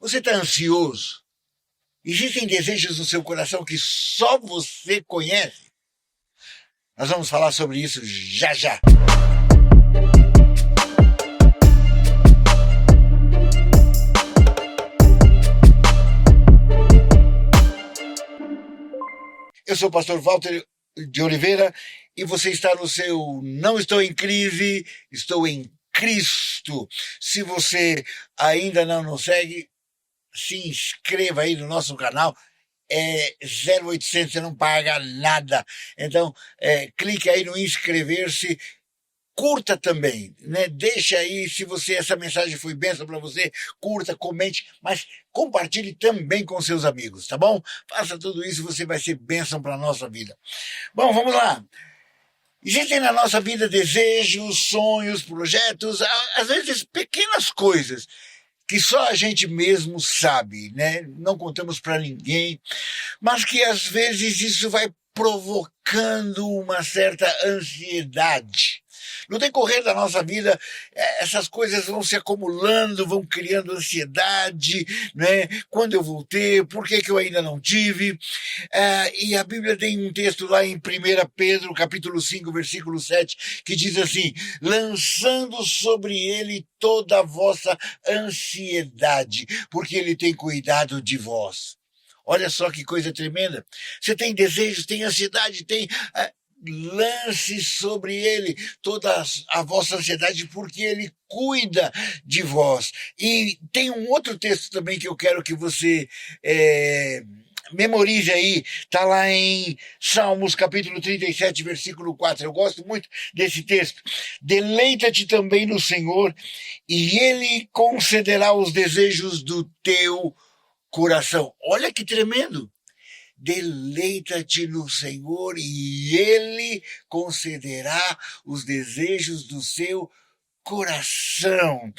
Você está ansioso? Existem desejos no seu coração que só você conhece? Nós vamos falar sobre isso já já. Eu sou o pastor Walter de Oliveira e você está no seu Não Estou em Crise, Estou em Cristo. Se você ainda não nos segue, se inscreva aí no nosso canal. É 0800, você não paga nada. Então, clique aí no inscrever-se. Curta também, né? Deixa aí, se essa mensagem foi bênção para você, curta, comente, mas compartilhe também com seus amigos, tá bom? Faça tudo isso, você vai ser bênção para a nossa vida. Bom, vamos lá. Existem na nossa vida desejos, sonhos, projetos, às vezes pequenas coisas que só a gente mesmo sabe, né? Não contamos para ninguém, mas que às vezes isso vai provocando uma certa ansiedade. No decorrer da nossa vida, essas coisas vão se acumulando, vão criando ansiedade, né? Quando eu vou ter, por que eu ainda não tive? E a Bíblia tem um texto lá em 1 Pedro, capítulo 5, versículo 7, que diz assim: lançando sobre ele toda a vossa ansiedade, porque ele tem cuidado de vós. Olha só que coisa tremenda. Você tem desejos, tem ansiedade, lance sobre ele toda a vossa ansiedade, porque ele cuida de vós. E tem um outro texto também que eu quero que você memorize aí, está lá em Salmos capítulo 37, versículo 4. Eu gosto muito desse texto. Deleita-te também no Senhor, e ele concederá os desejos do teu coração. Olha que tremendo. Deleita-te no Senhor e ele concederá os desejos do seu coração.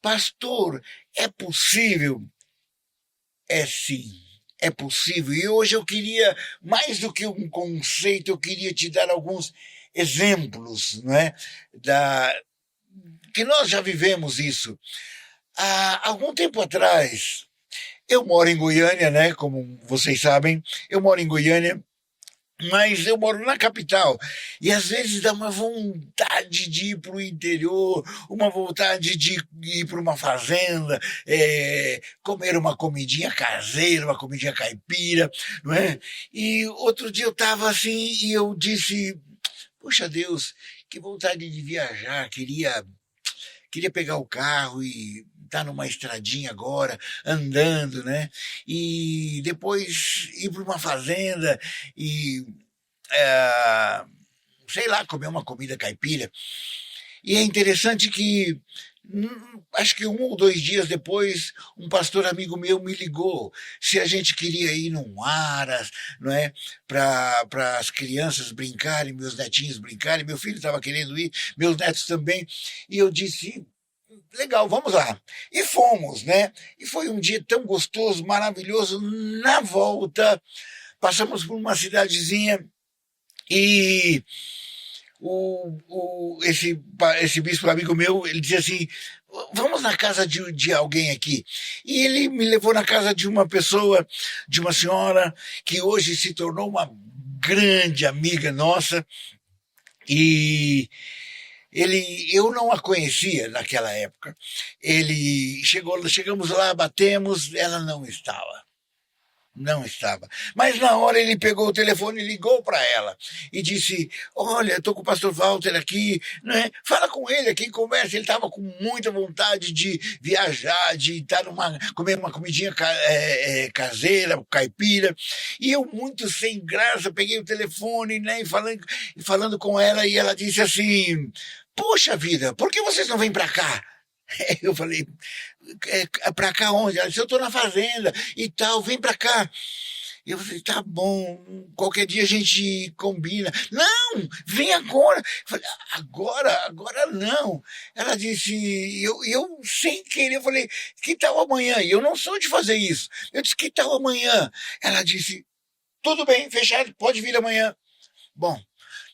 Pastor, é possível? É sim, é possível. E hoje eu queria, mais do que um conceito, eu queria te dar alguns exemplos, não é? Que nós já vivemos isso. Há algum tempo atrás, eu moro em Goiânia, né? Como vocês sabem, eu moro em Goiânia, mas eu moro na capital. E às vezes dá uma vontade de ir para o interior, uma vontade de ir para uma fazenda, comer uma comidinha caseira, uma comidinha caipira, não é? E outro dia eu estava assim e eu disse: poxa Deus, que vontade de viajar, queria pegar o carro e estar numa estradinha agora, andando, né? E depois ir para uma fazenda e, sei lá, comer uma comida caipira. E é interessante que, acho que 1 ou 2 dias depois, um pastor amigo meu me ligou se a gente queria ir num Aras, não é? Para as crianças brincarem, meus netinhos brincarem. Meu filho estava querendo ir, meus netos também. E eu disse: legal, vamos lá. E fomos, né? E foi um dia tão gostoso, maravilhoso. Na volta, passamos por uma cidadezinha e esse bispo amigo meu, ele dizia assim: vamos na casa de alguém aqui. E ele me levou na casa de uma pessoa, de uma senhora, que hoje se tornou uma grande amiga nossa. E eu não a conhecia naquela época. Chegamos lá, batemos, ela não estava. Não estava. Mas na hora ele pegou o telefone e ligou para ela e disse: olha, estou com o pastor Walter aqui, né? Fala com ele aqui, conversa. Ele estava com muita vontade de viajar, de estar comer uma comidinha caseira, caipira. E eu, muito sem graça, peguei o telefone, né, e falando com ela, e ela disse assim: poxa vida, por que vocês não vêm para cá? Eu falei: pra cá onde? Ela disse: eu tô na fazenda e tal, vem pra cá. Eu falei: tá bom, qualquer dia a gente combina. Não, vem agora. Eu falei: agora não. Ela disse, eu sem querer, eu falei: que tal amanhã? E eu não sou de fazer isso. Eu disse: que tal amanhã? Ela disse: tudo bem, fechado, pode vir amanhã. Bom,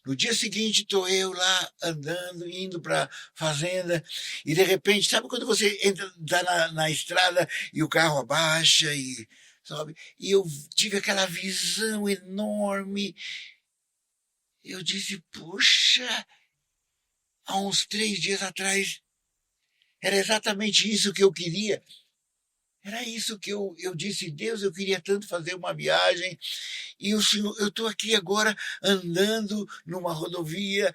No dia seguinte, estou eu lá andando, indo para a fazenda, e de repente, sabe quando você entra tá na estrada e o carro abaixa e sobe? E eu tive aquela visão enorme. Eu disse, puxa, há uns 3 dias atrás, era exatamente isso que eu queria. Era isso que eu disse, Deus, eu queria tanto fazer uma viagem. E o senhor, eu estou aqui agora andando numa rodovia,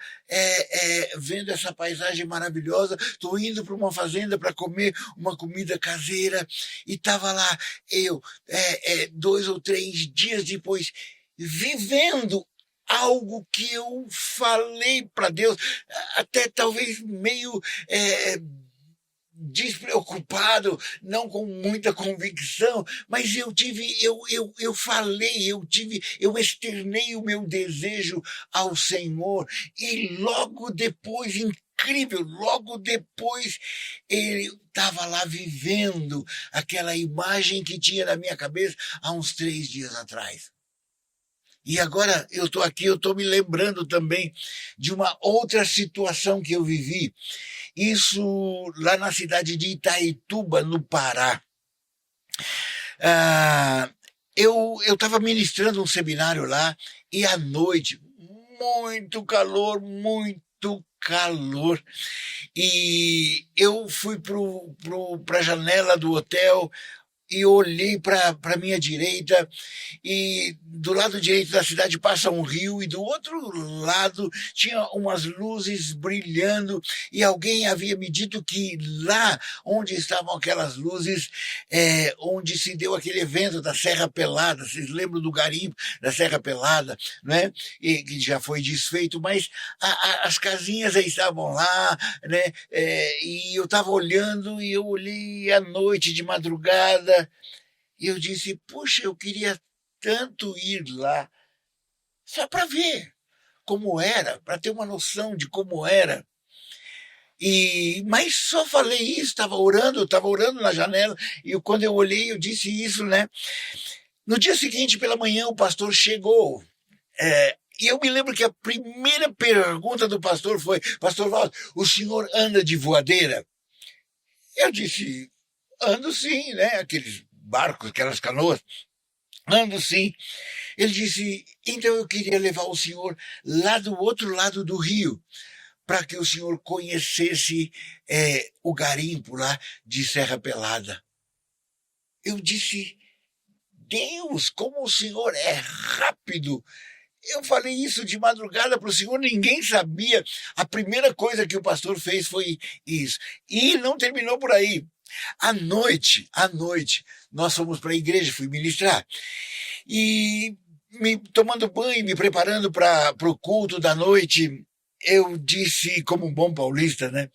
vendo essa paisagem maravilhosa. Estou indo para uma fazenda para comer uma comida caseira. E estava lá eu, 2 ou 3 dias depois, vivendo algo que eu falei para Deus, até talvez meio despreocupado, não com muita convicção, mas eu falei, eu externei o meu desejo ao Senhor, e logo depois, incrível, logo depois ele estava lá vivendo aquela imagem que tinha na minha cabeça há uns 3 dias atrás. E agora eu estou aqui, eu estou me lembrando também de uma outra situação que eu vivi. Isso lá na cidade de Itaituba, no Pará. Ah, eu estava ministrando um seminário lá e à noite, muito calor, muito calor. E eu fui para a janela do hotel e olhei para a minha direita, e do lado direito da cidade passa um rio, e do outro lado tinha umas luzes brilhando, e alguém havia me dito que lá onde estavam aquelas luzes, onde se deu aquele evento da Serra Pelada. Vocês lembram do garimpo da Serra Pelada, né? E que já foi desfeito, mas as casinhas aí estavam lá, né? E eu estava olhando, e eu olhei à noite, de madrugada, e eu disse, puxa, eu queria tanto ir lá, só para ver como era, para ter uma noção de como era. Mas só falei isso, estava orando na janela, e quando eu olhei, eu disse isso, né? No dia seguinte, pela manhã, o pastor chegou. E eu me lembro que a primeira pergunta do pastor foi, pastor Walter, o senhor anda de voadeira? Eu disse, ando sim, né? Aqueles barcos, aquelas canoas. Ando sim. Ele disse, então eu queria levar o senhor lá do outro lado do rio, para que o senhor conhecesse o garimpo lá de Serra Pelada. Eu disse, Deus, como o senhor é rápido. Eu falei isso de madrugada para o senhor, ninguém sabia. A primeira coisa que o pastor fez foi isso. E não terminou por aí. À noite, nós fomos para a igreja, fui ministrar. E tomando banho, me preparando para o culto da noite, eu disse, como um bom paulista, né?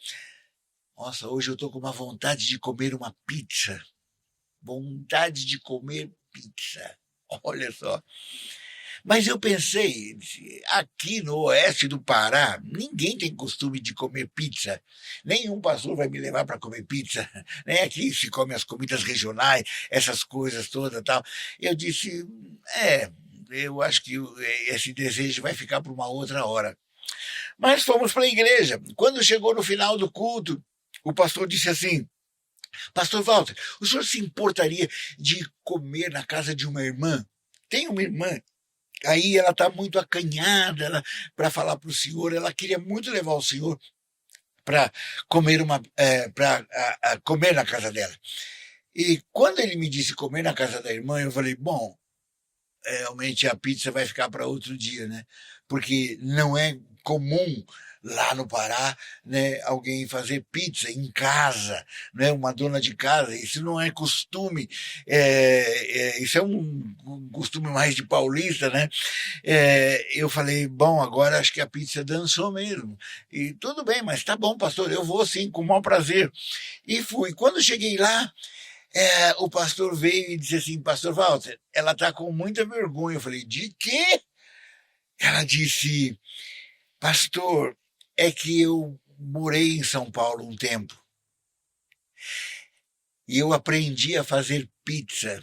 Nossa, hoje eu estou com uma vontade de comer uma pizza. Vontade de comer pizza. Olha só. Mas eu pensei, aqui no oeste do Pará, ninguém tem costume de comer pizza. Nenhum pastor vai me levar para comer pizza. Nem aqui se come as comidas regionais, essas coisas todas e tal. Eu disse, eu acho que esse desejo vai ficar para uma outra hora. Mas fomos para a igreja. Quando chegou no final do culto, o pastor disse assim, pastor Walter, o senhor se importaria de comer na casa de uma irmã? Tem uma irmã. Aí ela está muito acanhada para falar para o senhor, ela queria muito levar o senhor para comer comer na casa dela. E quando ele me disse comer na casa da irmã, eu falei, bom, realmente a pizza vai ficar para outro dia, né? Porque não é comum lá no Pará, né, alguém fazer pizza em casa, né, uma dona de casa. Isso não é costume, isso é um costume mais de paulista, né? Eu falei, bom, agora acho que a pizza dançou mesmo. E tudo bem, mas tá bom, pastor, eu vou sim, com o maior prazer. E fui. Quando cheguei lá, o pastor veio e disse assim, pastor Walter, ela está com muita vergonha. Eu falei, de quê? Ela disse, pastor, é que eu morei em São Paulo um tempo e eu aprendi a fazer pizza,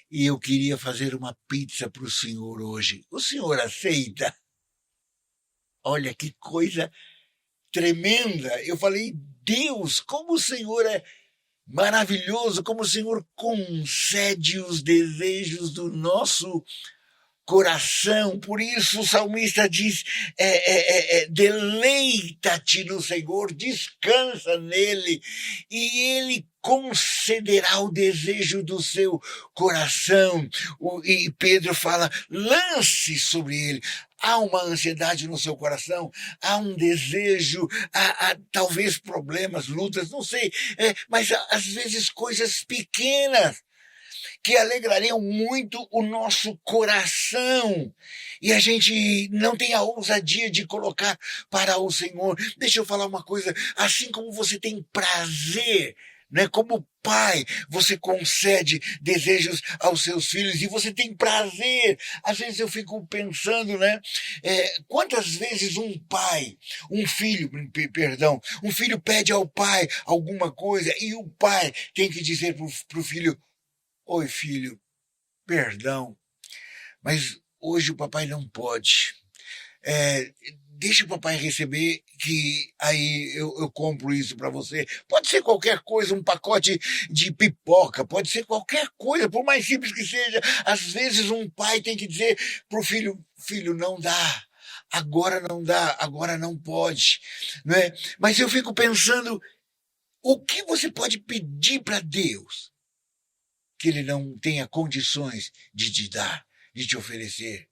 e eu queria fazer uma pizza para o senhor hoje. O senhor aceita? Olha que coisa tremenda. Eu falei, Deus, como o Senhor é maravilhoso, como o Senhor concede os desejos do nosso coração. Por isso o salmista diz, deleita-te no Senhor, descansa nele, e ele concederá o desejo do seu coração. E Pedro fala, lance sobre ele. Há uma ansiedade no seu coração, há um desejo, há talvez problemas, lutas, não sei, mas às vezes coisas pequenas que alegrariam muito o nosso coração. E a gente não tem a ousadia de colocar para o Senhor. Deixa eu falar uma coisa, assim como você tem prazer, né? Como pai, você concede desejos aos seus filhos e você tem prazer. Às vezes eu fico pensando, né? Quantas vezes um filho pede ao pai alguma coisa e o pai tem que dizer para o filho, oi, filho, perdão, mas hoje o papai não pode. Deixa o papai receber, que aí eu compro isso para você. Pode ser qualquer coisa, um pacote de pipoca, pode ser qualquer coisa, por mais simples que seja. Às vezes um pai tem que dizer pro filho, filho, não dá. Agora não dá, agora não pode. Não é? Mas eu fico pensando, o que você pode pedir para Deus que ele não tenha condições de te dar, de te oferecer?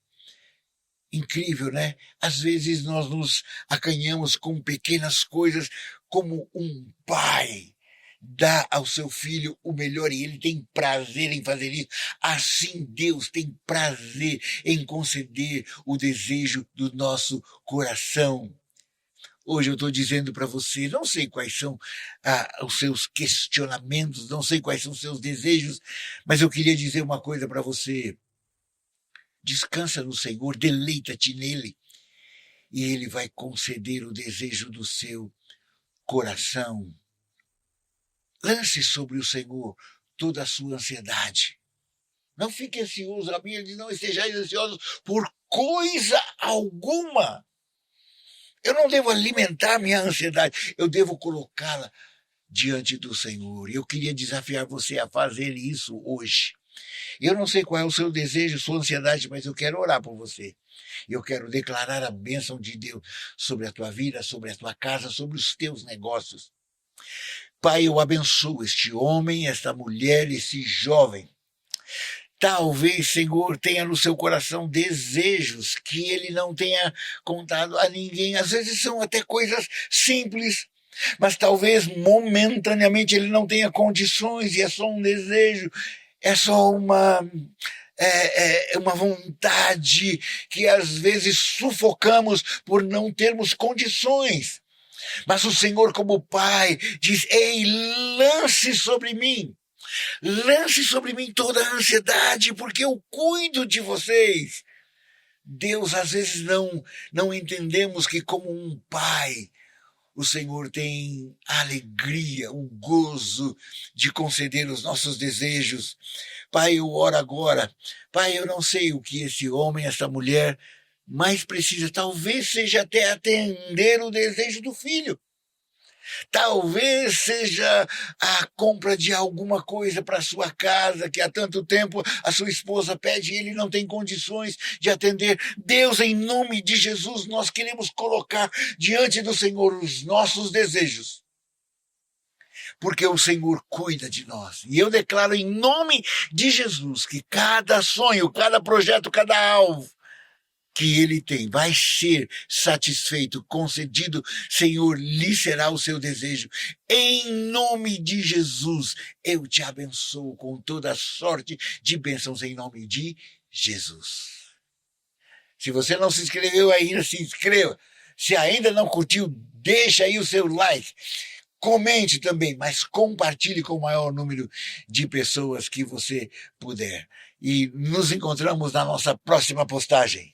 Incrível, né? Às vezes nós nos acanhamos com pequenas coisas, como um pai dá ao seu filho o melhor e ele tem prazer em fazer isso. Assim Deus tem prazer em conceder o desejo do nosso coração. Hoje eu estou dizendo para você, não sei quais são os seus questionamentos, não sei quais são os seus desejos, mas eu queria dizer uma coisa para você. Descansa no Senhor, deleita-te nele, e ele vai conceder o desejo do seu coração. Lance sobre o Senhor toda a sua ansiedade. Não fique ansioso, a Bíblia diz, não estejais ansiosos por coisa alguma. Eu não devo alimentar minha ansiedade, eu devo colocá-la diante do Senhor. Eu queria desafiar você a fazer isso hoje. Eu não sei qual é o seu desejo, sua ansiedade, mas eu quero orar por você. Eu quero declarar a bênção de Deus sobre a tua vida, sobre a tua casa, sobre os teus negócios. Pai, eu abençoo este homem, esta mulher, esse jovem. Talvez, Senhor, tenha no seu coração desejos que ele não tenha contado a ninguém. Às vezes são até coisas simples, mas talvez momentaneamente ele não tenha condições e é só um desejo. É só uma vontade que às vezes sufocamos por não termos condições. Mas o Senhor, como Pai, diz, ei, lance sobre mim toda a ansiedade, porque eu cuido de vocês. Deus, às vezes não entendemos que como um Pai, o Senhor tem a alegria, o gozo de conceder os nossos desejos. Pai, eu oro agora. Pai, eu não sei o que esse homem, essa mulher mais precisa. Talvez seja até atender o desejo do filho. Talvez seja a compra de alguma coisa para sua casa, que há tanto tempo a sua esposa pede e ele não tem condições de atender. Deus, em nome de Jesus, nós queremos colocar diante do Senhor os nossos desejos, porque o Senhor cuida de nós. E eu declaro em nome de Jesus que cada sonho, cada projeto, cada alvo que ele tem vai ser satisfeito, concedido. Senhor, lhe será o seu desejo. Em nome de Jesus, eu te abençoo com toda sorte de bênçãos em nome de Jesus. Se você não se inscreveu ainda, se inscreva. Se ainda não curtiu, deixa aí o seu like. Comente também, mas compartilhe com o maior número de pessoas que você puder. E nos encontramos na nossa próxima postagem.